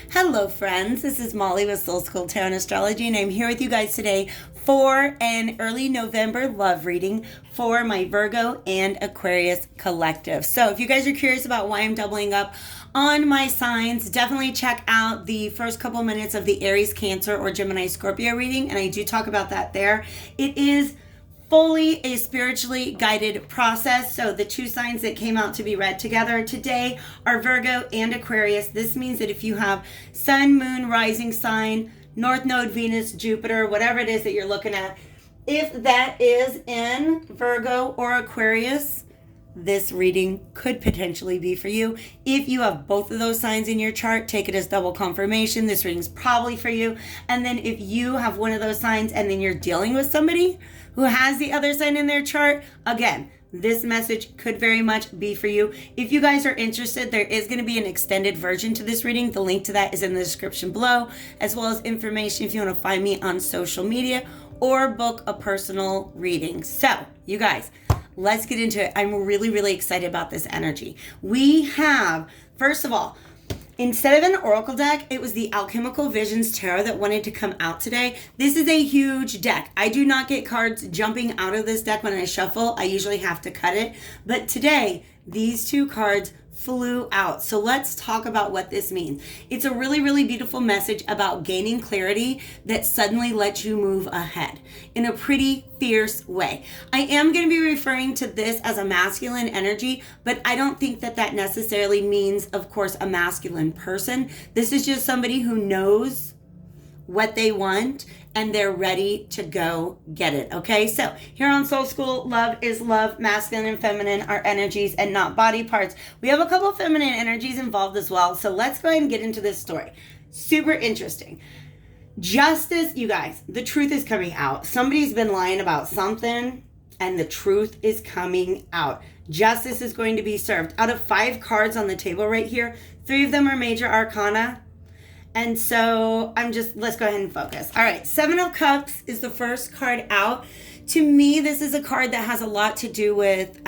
Hello, friends. This is Molly with Soul School Tarot and Astrology, and I'm here with you guys today for an early November love reading for my Virgo and Aquarius collective. So if you guys are curious about why I'm doubling up on my signs, definitely check out the first couple minutes of the Aries, Cancer, or Gemini, Scorpio reading, and I do talk about that there. It is fully a spiritually guided process. So the two signs that came out to be read together today are Virgo and Aquarius. This means that if you have Sun, Moon, Rising sign, North Node, Venus, Jupiter, whatever it is that you're looking at, if that is in Virgo or Aquarius, this reading could potentially be for you. If you have both of those signs in your chart, take it as double confirmation. This reading's probably for you. And then if you have one of those signs and then you're dealing with somebody who has the other sign in their chart, again, this message could very much be for you. If you guys are interested, there is going to be an extended version to this reading. The link to that is in the description below, as well as information if you want to find me on social media or book a personal reading. So, you guys, let's get into it. I'm really, really excited about this energy. We have, first of all, instead of an oracle deck, it was the Alchemical Visions Tarot that wanted to come out today. This is a huge deck. I do not get cards jumping out of this deck when I shuffle. I usually have to cut it. But today, these two cards flew out. So let's talk about what this means. It's a really, really beautiful message about gaining clarity that suddenly lets you move ahead in a pretty fierce way. I am going to be referring to this as a masculine energy, but I don't think that that necessarily means, of course, a masculine person. This is just somebody who knows what they want and they're ready to go get it. Okay, so here on Soul School, love is love. Masculine and feminine are energies and not body parts. We have a couple feminine energies involved as well. So let's go ahead and get into this story. Super interesting. Justice, you guys, the truth is coming out. Somebody's been lying about something and the truth is coming out. Justice is going to be served. Out of 5 cards on the table right here, 3 of them are major arcana. And so let's go ahead and focus. All right, 7 of Cups is the first card out. To me, this is a card that has a lot to do with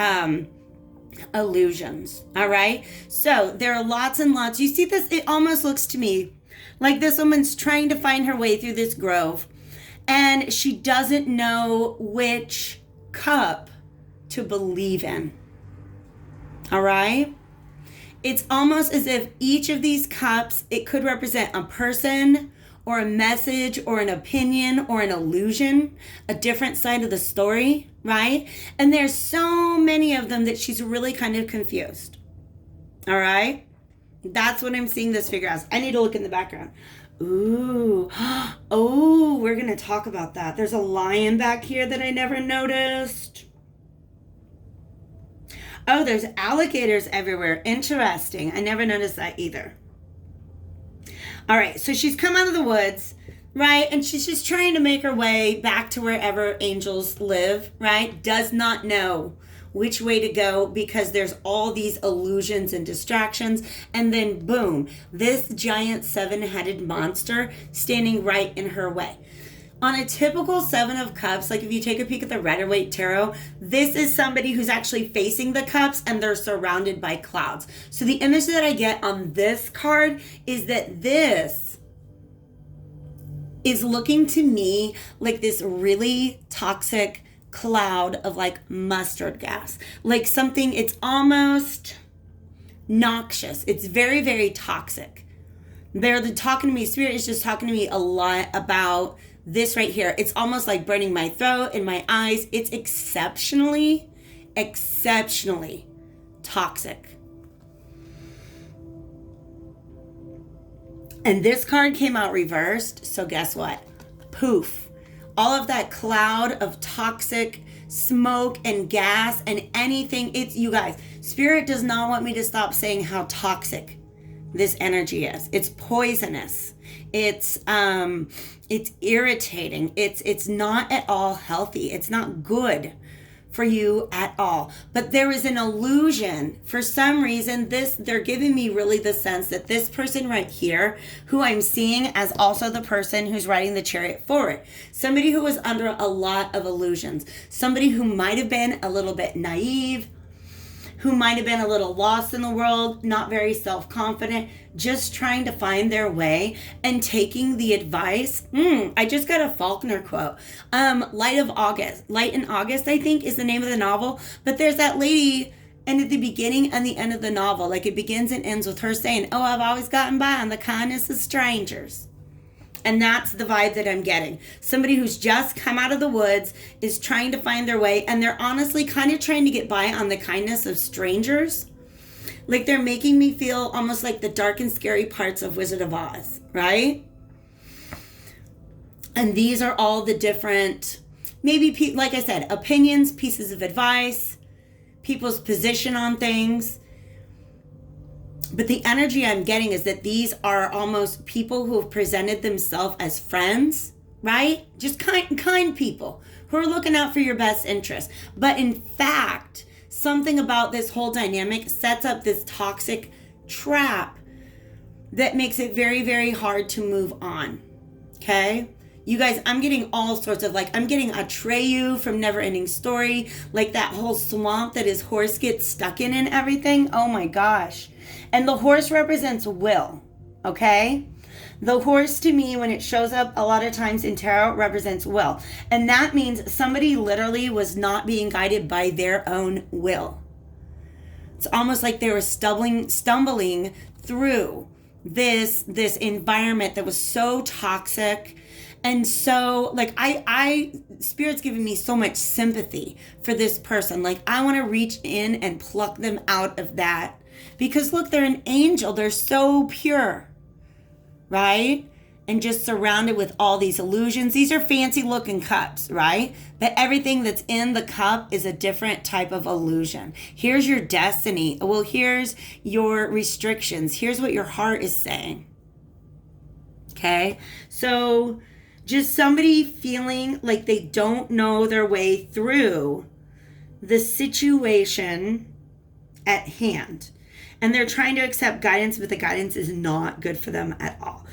illusions, all right? So there are lots and lots. You see this, it almost looks to me like this woman's trying to find her way through this grove, and she doesn't know which cup to believe in, all right? It's almost as if each of these cups, it could represent a person or a message or an opinion or an illusion, a different side of the story, right? And there's so many of them that she's really kind of confused. All right? That's what I'm seeing this figure as. I need to look in the background. Ooh. Oh, we're going to talk about that. There's a lion back here that I never noticed. Oh, there's alligators everywhere. Interesting. I never noticed that either. All right, so she's come out of the woods, right? And she's just trying to make her way back to wherever angels live, right? Does not know which way to go because there's all these illusions and distractions. And then boom, this giant 7-headed monster standing right in her way. On a typical 7 of Cups, like if you take a peek at the Rider-Waite Tarot, this is somebody who's actually facing the cups and they're surrounded by clouds. So the image that I get on this card is that this is looking to me like this really toxic cloud of like mustard gas. Like something, it's almost noxious. It's very, very toxic. Talking to me, Spirit is just talking to me a lot about this right here. It's almost like burning my throat and my eyes. It's exceptionally toxic. And this card came out reversed. So guess what? Poof. All of that cloud of toxic smoke and gas and anything. It's, you guys, Spirit does not want me to stop saying how toxic this energy is. It's poisonous. It's irritating. It's not at all healthy. It's not good for you at all. But there is an illusion. For some reason, they're giving me really the sense that this person right here, who I'm seeing as also the person who's riding the chariot forward, somebody who was under a lot of illusions, somebody who might have been a little bit naive, who might have been a little lost in the world, not very self-confident, just trying to find their way and taking the advice. I just got a Faulkner quote. Light in August, I think, is the name of the novel. But there's that lady, and at the beginning and the end of the novel, like it begins and ends with her saying, "Oh, I've always gotten by on the kindness of strangers." And that's the vibe that I'm getting. Somebody who's just come out of the woods is trying to find their way, and they're honestly kind of trying to get by on the kindness of strangers. Like they're making me feel almost like the dark and scary parts of Wizard of Oz, right? And these are all the different, maybe, like I said, opinions, pieces of advice, people's position on things. But the energy I'm getting is that these are almost people who have presented themselves as friends, right? Just kind people who are looking out for your best interest. But in fact, something about this whole dynamic sets up this toxic trap that makes it very, very hard to move on. Okay? You guys, I'm getting all sorts of, like, I'm getting Atreyu from Neverending Story, like that whole swamp that his horse gets stuck in and everything. Oh my gosh. And the horse represents will, okay? The horse, to me, when it shows up a lot of times in tarot, represents will. And that means somebody literally was not being guided by their own will. It's almost like they were stumbling through this environment that was so toxic. And so, like, Spirit's giving me so much sympathy for this person. Like, I want to reach in and pluck them out of that. Because, look, they're an angel. They're so pure, right? And just surrounded with all these illusions. These are fancy-looking cups, right? But everything that's in the cup is a different type of illusion. Here's your destiny. Well, here's your restrictions. Here's what your heart is saying. Okay? So just somebody feeling like they don't know their way through the situation at hand. And they're trying to accept guidance, but the guidance is not good for them at all.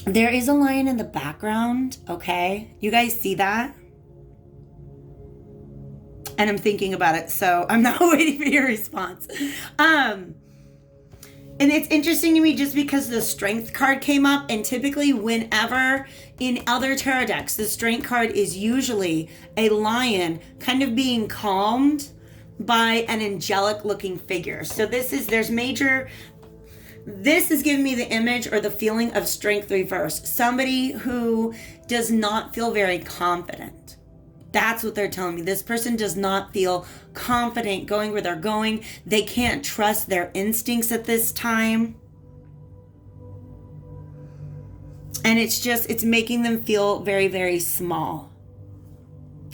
There is a lion in the background, okay? You guys see that? And I'm thinking about it, so I'm not waiting for your response. And it's interesting to me just because the Strength card came up, and typically whenever in other tarot decks, the Strength card is usually a lion kind of being calmed by an angelic looking figure. So this is giving me the image or the feeling of strength reversed. Somebody who does not feel very confident. That's what they're telling me. This person does not feel confident going where they're going. They can't trust their instincts at this time. And it's making them feel very, very small.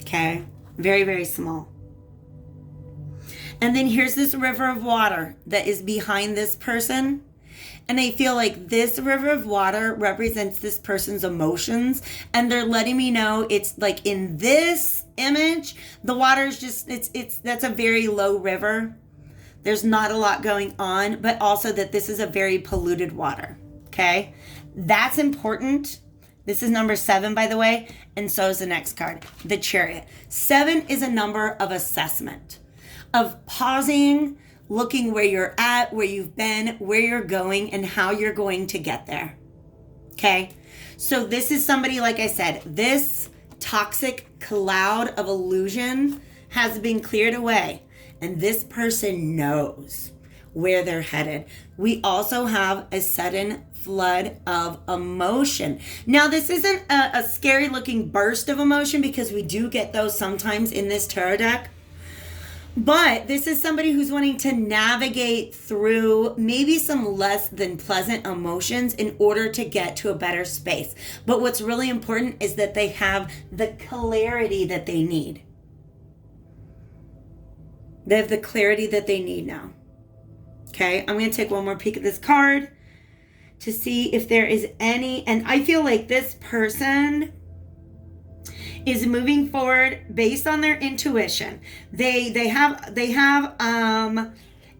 Okay? Very, very small. And then here's this river of water that is behind this person. And I feel like this river of water represents this person's emotions. And they're letting me know it's like in this image, the water is just, that's a very low river. There's not a lot going on, but also that this is a very polluted water. Okay? That's important. This is number 7, by the way. And so is the next card, the Chariot. 7 is a number of assessment. Of pausing, looking where you're at, where you've been, where you're going, and how you're going to get there. Okay? So this is somebody, like I said, this toxic cloud of illusion has been cleared away. And this person knows where they're headed. We also have a sudden flood of emotion. Now, this isn't a scary looking burst of emotion, because we do get those sometimes in this tarot deck. But this is somebody who's wanting to navigate through maybe some less than pleasant emotions in order to get to a better space. But what's really important is that they have the clarity that they need. They have the clarity that they need now. Okay, I'm going to take one more peek at this card to see if there is any, and I feel like this person is moving forward based on their intuition. They have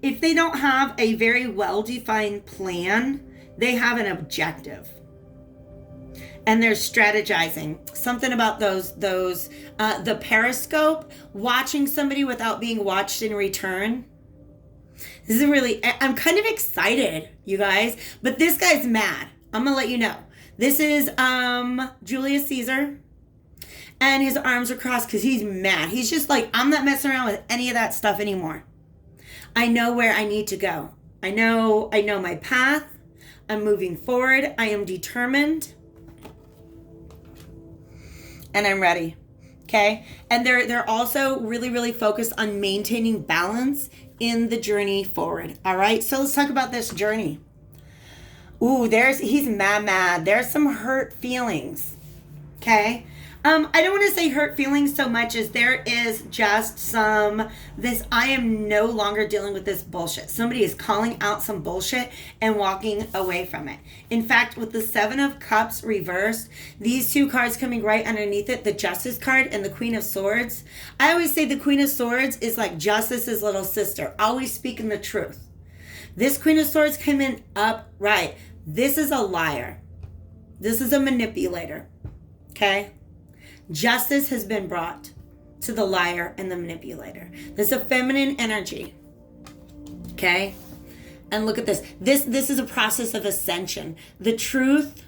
if they don't have a very well-defined plan, they have an objective. And they're strategizing. Something about the periscope, watching somebody without being watched in return. This is really, I'm kind of excited, you guys, but this guy's mad. I'm going to let you know. This is Julius Caesar, and his arms are crossed because he's mad. He's just like, I'm not messing around with any of that stuff anymore. I know where I need to go. I know my path. I'm moving forward. I am determined. And I'm ready. Okay? And they're also really, really focused on maintaining balance in the journey forward. All right? So let's talk about this journey. Ooh, he's mad. There's some hurt feelings. Okay? I don't want to say hurt feelings so much as there is just I am no longer dealing with this bullshit. Somebody is calling out some bullshit and walking away from it. In fact, with the Seven of Cups reversed, these two cards coming right underneath it, the Justice card and the Queen of Swords. I always say the Queen of Swords is like Justice's little sister, always speaking the truth. This Queen of Swords came in upright. This is a liar. This is a manipulator. Okay? Justice has been brought to the liar and the manipulator. This is a feminine energy. Okay? And look at this. This is a process of ascension. The truth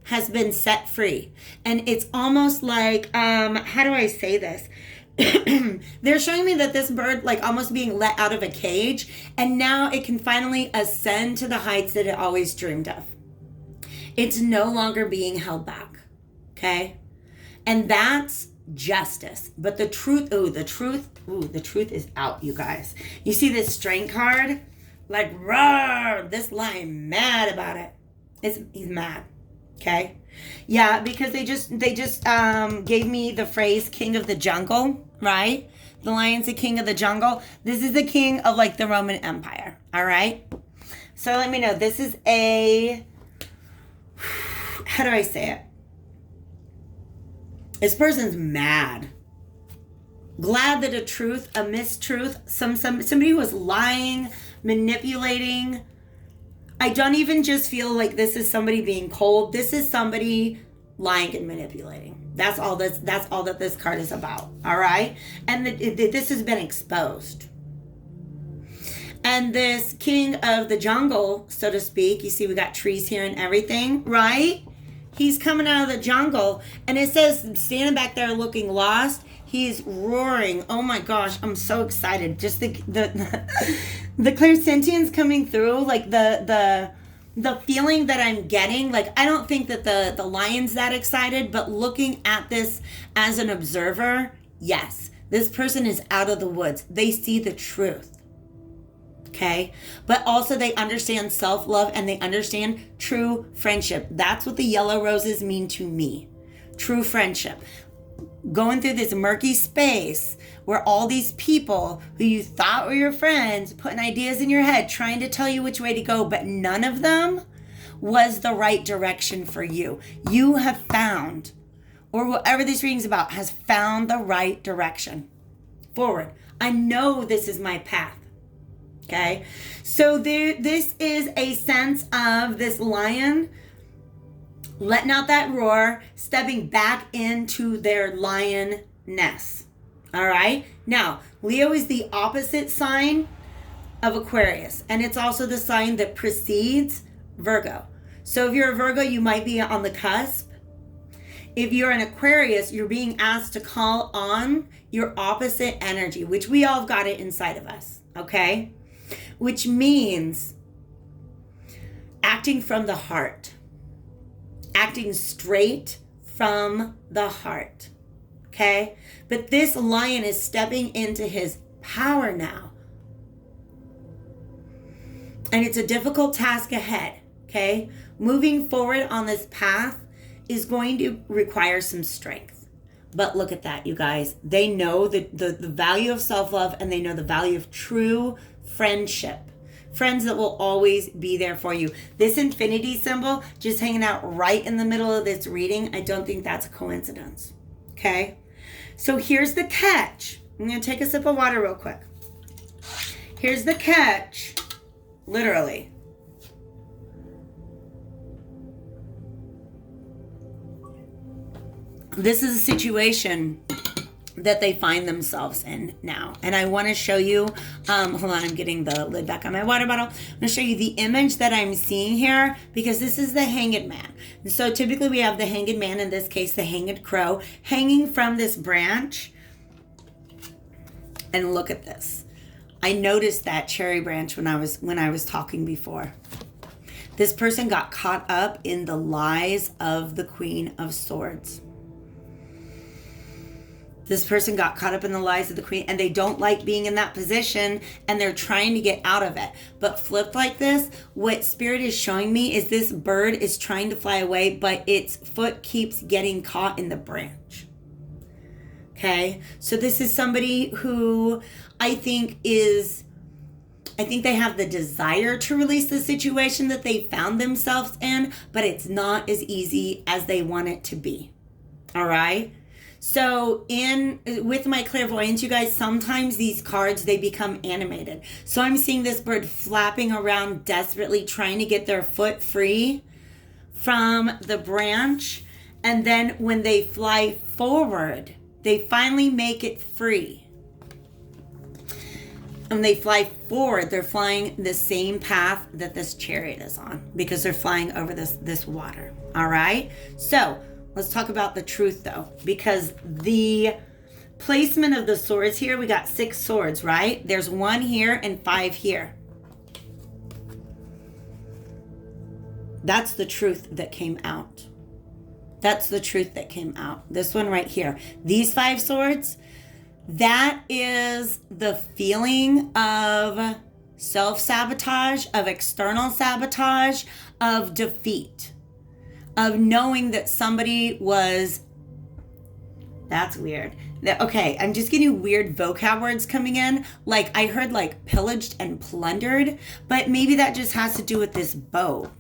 has been set free. And it's almost like, how do I say this? They're showing me that this bird, like almost being let out of a cage, and now it can finally ascend to the heights that it always dreamed of. It's no longer being held back. Okay? And that's justice. But the truth is out, you guys. You see this strength card? Like, roar, this lion mad about it. He's mad. Okay? Yeah, because they just gave me the phrase king of the jungle, right? The lion's the king of the jungle. This is the king of like the Roman Empire. All right? So let me know. This is how do I say it? This person's mad. Glad that a mistruth, somebody who was lying, manipulating. I don't even just feel like this is somebody being cold. This is somebody lying and manipulating. That's all that this card is about. All right? And this has been exposed. And this king of the jungle, so to speak, you see we got trees here and everything, right? He's coming out of the jungle, and it says standing back there looking lost. He's roaring. Oh my gosh, I'm so excited. Just the clairsentience coming through, like the feeling that I'm getting. Like, I don't think that the lion's that excited, but looking at this as an observer, yes, this person is out of the woods. They see the truth. Okay, but also they understand self-love and they understand true friendship. That's what the yellow roses mean to me. True friendship. Going through this murky space where all these people who you thought were your friends, putting ideas in your head, trying to tell you which way to go, but none of them was the right direction for you. You have found, or whatever this reading's about, has found the right direction forward. I know this is my path. Okay, so this is a sense of this lion letting out that roar, stepping back into their lioness. All right, now Leo is the opposite sign of Aquarius, and it's also the sign that precedes Virgo. So if you're a Virgo, you might be on the cusp. If you're an Aquarius, you're being asked to call on your opposite energy, which we all have got it inside of us. Okay. Which means acting from the heart, acting straight from the heart, okay? But this lion is stepping into his power now. And it's a difficult task ahead, okay? Moving forward on this path is going to require some strength. But look at that, you guys. They know the value of self-love, and they know the value of true friendship. Friends that will always be there for you. This infinity symbol just hanging out right in the middle of this reading, I don't think that's a coincidence. Okay? So here's the catch. I'm going to take a sip of water real quick. Here's the catch. Literally. This is a situation that they find themselves in now. And I want to show you, hold on, I'm getting the lid back on my water bottle. I'm going to show you the image that I'm seeing here, because this is the hanged man. And so typically we have the hanged man, in this case the hanged crow, hanging from this branch. And look at this. I noticed that cherry branch when I was talking before. This person got caught up in the lies of the Queen of Swords. This person got caught up in the lies of the Queen, and they don't like being in that position, and they're trying to get out of it. But flipped like this, what Spirit is showing me is this bird is trying to fly away, but its foot keeps getting caught in the branch. Okay? So this is somebody who I think they have the desire to release the situation that they found themselves in, but it's not as easy as they want it to be. All right? So with my clairvoyance, you guys, sometimes these cards, they become animated. So I'm seeing this bird flapping around, desperately trying to get their foot free from the branch. And then when they fly forward, they finally make it free. When they fly forward, they're flying the same path that this chariot is on, because they're flying over this water. All right? So let's talk about the truth, though, because the placement of the swords here, we got 6 swords, right? There's 1 here and 5 here. That's the truth that came out. That's the truth that came out. This one right here. These 5 swords, that is the feeling of self-sabotage, of external sabotage, of defeat, of knowing that somebody was, that's weird. Okay, I'm just getting weird vocab words coming in. Like I heard like pillaged and plundered, but maybe that just has to do with this boat.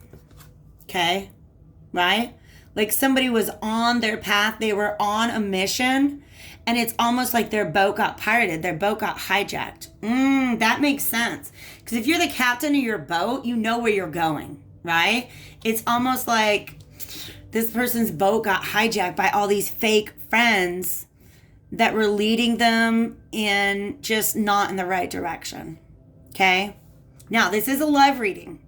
Okay, right? Like somebody was on their path, they were on a mission, and it's almost like their boat got pirated, their boat got hijacked. That makes sense. Because if you're the captain of your boat, you know where you're going, right? It's almost like this person's boat got hijacked by all these fake friends that were leading them in just not in the right direction. Okay? Now, this is a love reading.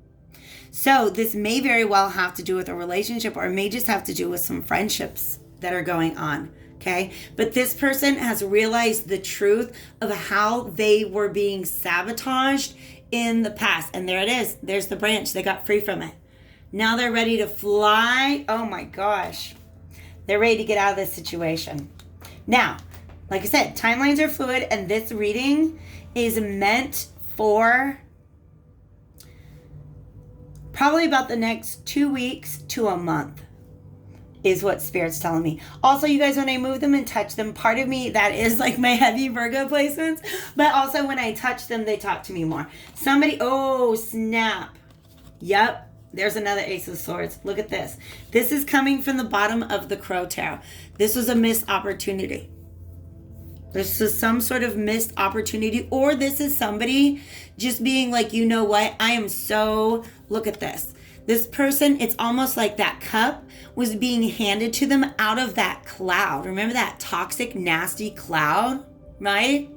So this may very well have to do with a relationship, or it may just have to do with some friendships that are going on. Okay? But this person has realized the truth of how they were being sabotaged in the past. And there it is. There's the branch. They got free from it. Now they're ready to fly. Oh my gosh. They're ready to get out of this situation. Now, like I said, timelines are fluid, and this reading is meant for probably about the next 2 weeks to a month is what Spirit's telling me. Also, you guys, when I move them and touch them, part of me, that is like my heavy Virgo placements, but also when I touch them, they talk to me more. Somebody, oh, snap. Yep. There's another Ace of Swords. Look at this. This is coming from the bottom of the Crow Tarot. This was a missed opportunity. This is some sort of missed opportunity, or this is somebody just being like, you know what? I am so, look at this. This person, it's almost like that cup was being handed to them out of that cloud. Remember that toxic, nasty cloud, right?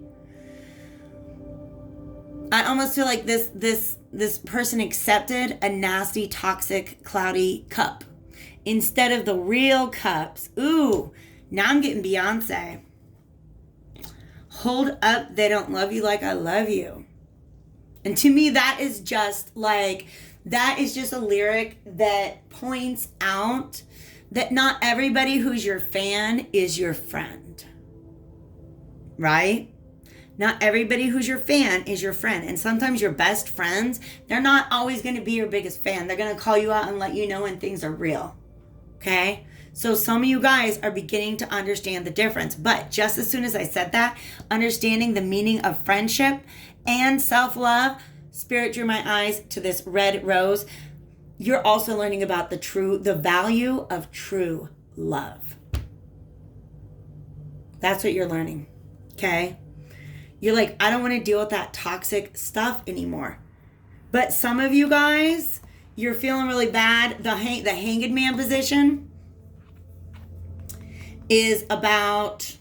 I almost feel like this person accepted a nasty, toxic, cloudy cup instead of the real cups. Ooh, now I'm getting Beyonce. Hold up, they don't love you like I love you. And to me, that is just a lyric that points out that not everybody who's your fan is your friend. Right? Not everybody who's your fan is your friend. And sometimes your best friends, they're not always going to be your biggest fan. They're going to call you out and let you know when things are real. Okay? So some of you guys are beginning to understand the difference. But just as soon as I said that, understanding the meaning of friendship and self-love, Spirit drew my eyes to this red rose. You're also learning about the value of true love. That's what you're learning. Okay? You're like, I don't want to deal with that toxic stuff anymore. But some of you guys, you're feeling really bad. The hanged man position is about,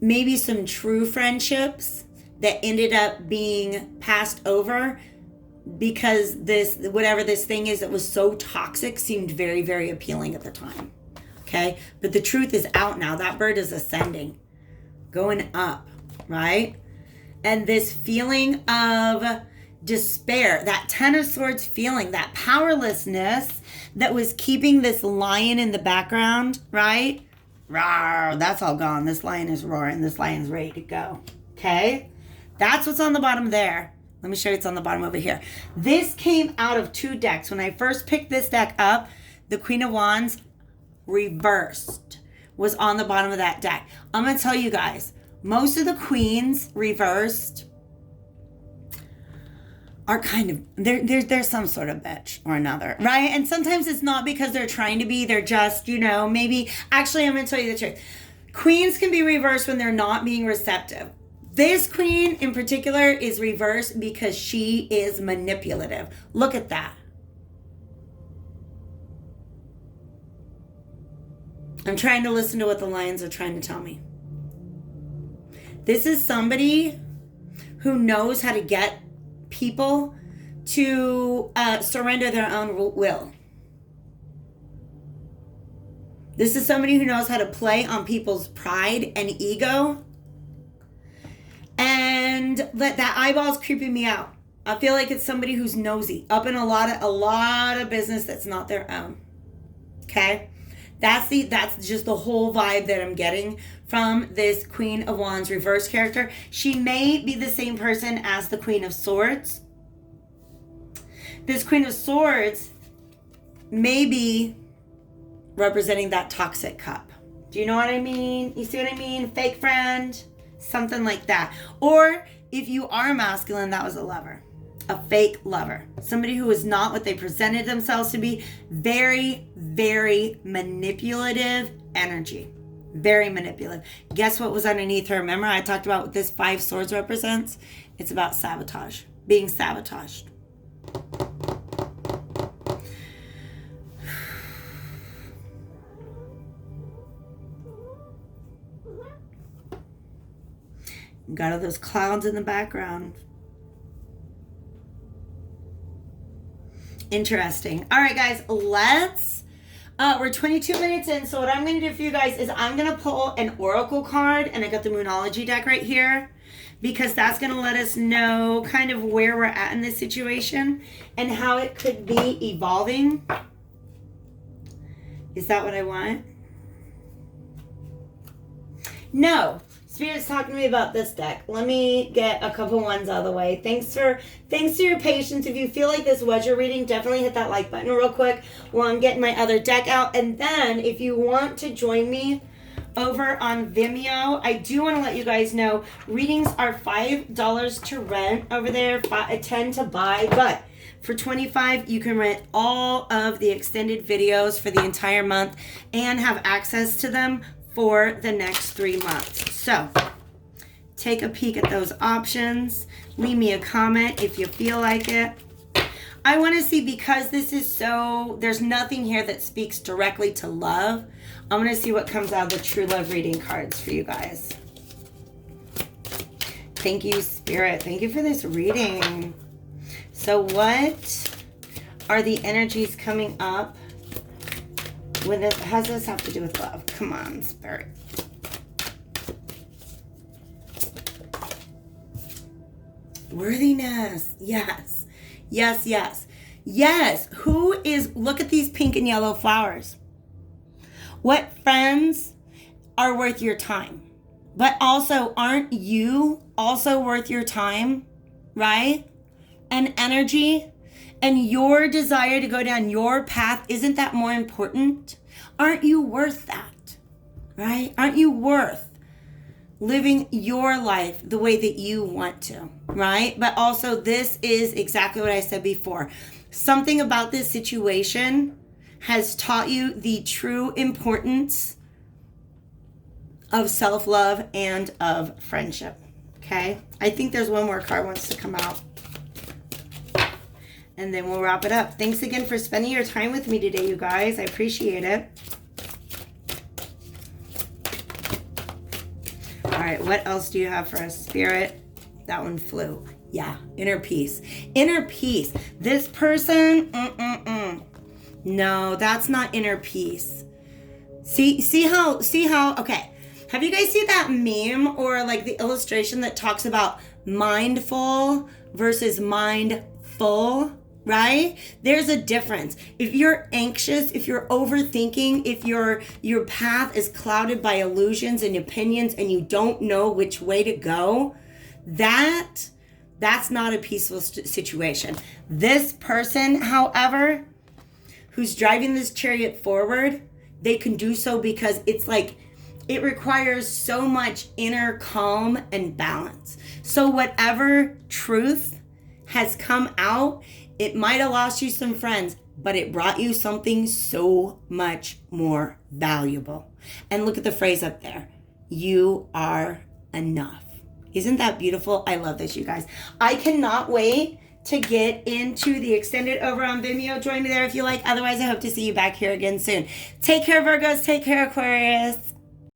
maybe some true friendships that ended up being passed over because this, whatever this thing is that was so toxic, seemed very, very appealing at the time. Okay? But the truth is out now. That bird is ascending, going up, right? And this feeling of despair, that Ten of Swords feeling, that powerlessness that was keeping this lion in the background, right? Rawr, that's all gone. This lion is roaring. This lion's ready to go. Okay? That's what's on the bottom there. Let me show you what's on the bottom over here. This came out of 2 decks. When I first picked this deck up, the Queen of Wands reversed was on the bottom of that deck. I'm going to tell you guys, most of the queens reversed are kind of, they're some sort of bitch or another, right? And sometimes it's not because they're trying to be, they're just, maybe, actually, I'm going to tell you the truth. Queens can be reversed when they're not being receptive. This queen in particular is reversed because she is manipulative. Look at that. I'm trying to listen to what the lions are trying to tell me. This is somebody who knows how to get people to surrender their own will. This is somebody who knows how to play on people's pride and ego. And that eyeball's creeping me out. I feel like it's somebody who's nosy, up in a lot of business that's not their own. Okay? That's just the whole vibe that I'm getting from this Queen of Wands reverse character. She may be the same person as the Queen of Swords. This Queen of Swords may be representing that toxic cup. Do you know what I mean? You see what I mean? Fake friend, something like that. Or if you are masculine, that was a lover. A fake lover. Somebody who is not what they presented themselves to be. Very, very manipulative energy. Very manipulative. Guess what was underneath her? Remember I talked about what this 5 swords represents? It's about sabotage. Being sabotaged. Got all those clouds in the background. Interesting. All right, guys, we're 22 minutes in. So what I'm going to do for you guys is I'm going to pull an oracle card, and I got the Moonology deck right here because that's going to let us know kind of where we're at in this situation and how it could be evolving. Is that what I want? No. Spirit's talking to me about this deck. Let me get a couple ones out of the way. Thanks for your patience. If you feel like this was your reading, definitely hit that like button real quick while I'm getting my other deck out. And then if you want to join me over on Vimeo, I do want to let you guys know readings are $5 to rent over there, $10 to buy, but for $25, you can rent all of the extended videos for the entire month and have access to them for the next 3 months. So take a peek at those options. Leave me a comment if you feel like it. I want to see, because this is there's nothing here that speaks directly to love. I'm going to see what comes out of the True Love reading cards for you guys. Thank you, Spirit. Thank you for this reading. So what are the energies coming up? How does this have to do with love? Come on, Spirit. Worthiness. Yes. Yes, yes. Yes. Look at these pink and yellow flowers. What friends are worth your time? But also, aren't you also worth your time? Right? And energy? And your desire to go down your path, isn't that more important? Aren't you worth that? Right? Aren't you worth living your life the way that you want to? Right? But also, this is exactly what I said before. Something about this situation has taught you the true importance of self-love and of friendship. Okay? I think there's one more card wants to come out. And then we'll wrap it up. Thanks again for spending your time with me today, you guys. I appreciate it. All right. right, what else do you have for us, Spirit? That one flew. Yeah, inner peace. Inner peace. This person, no, that's not inner peace. See how, okay. Have you guys seen that meme or like the illustration that talks about mindful versus mindful, right? There's a difference. If you're anxious, if you're overthinking, if your path is clouded by illusions and opinions and you don't know which way to go, that's not a peaceful situation. This person, however, who's driving this chariot forward, they can do so because it's like, it requires so much inner calm and balance. So whatever truth has come out, it might have lost you some friends, but it brought you something so much more valuable. And look at the phrase up there. You are enough. Isn't that beautiful? I love this, you guys. I cannot wait to get into the extended over on Vimeo. Join me there if you like. Otherwise, I hope to see you back here again soon. Take care, Virgos. Take care, Aquarius.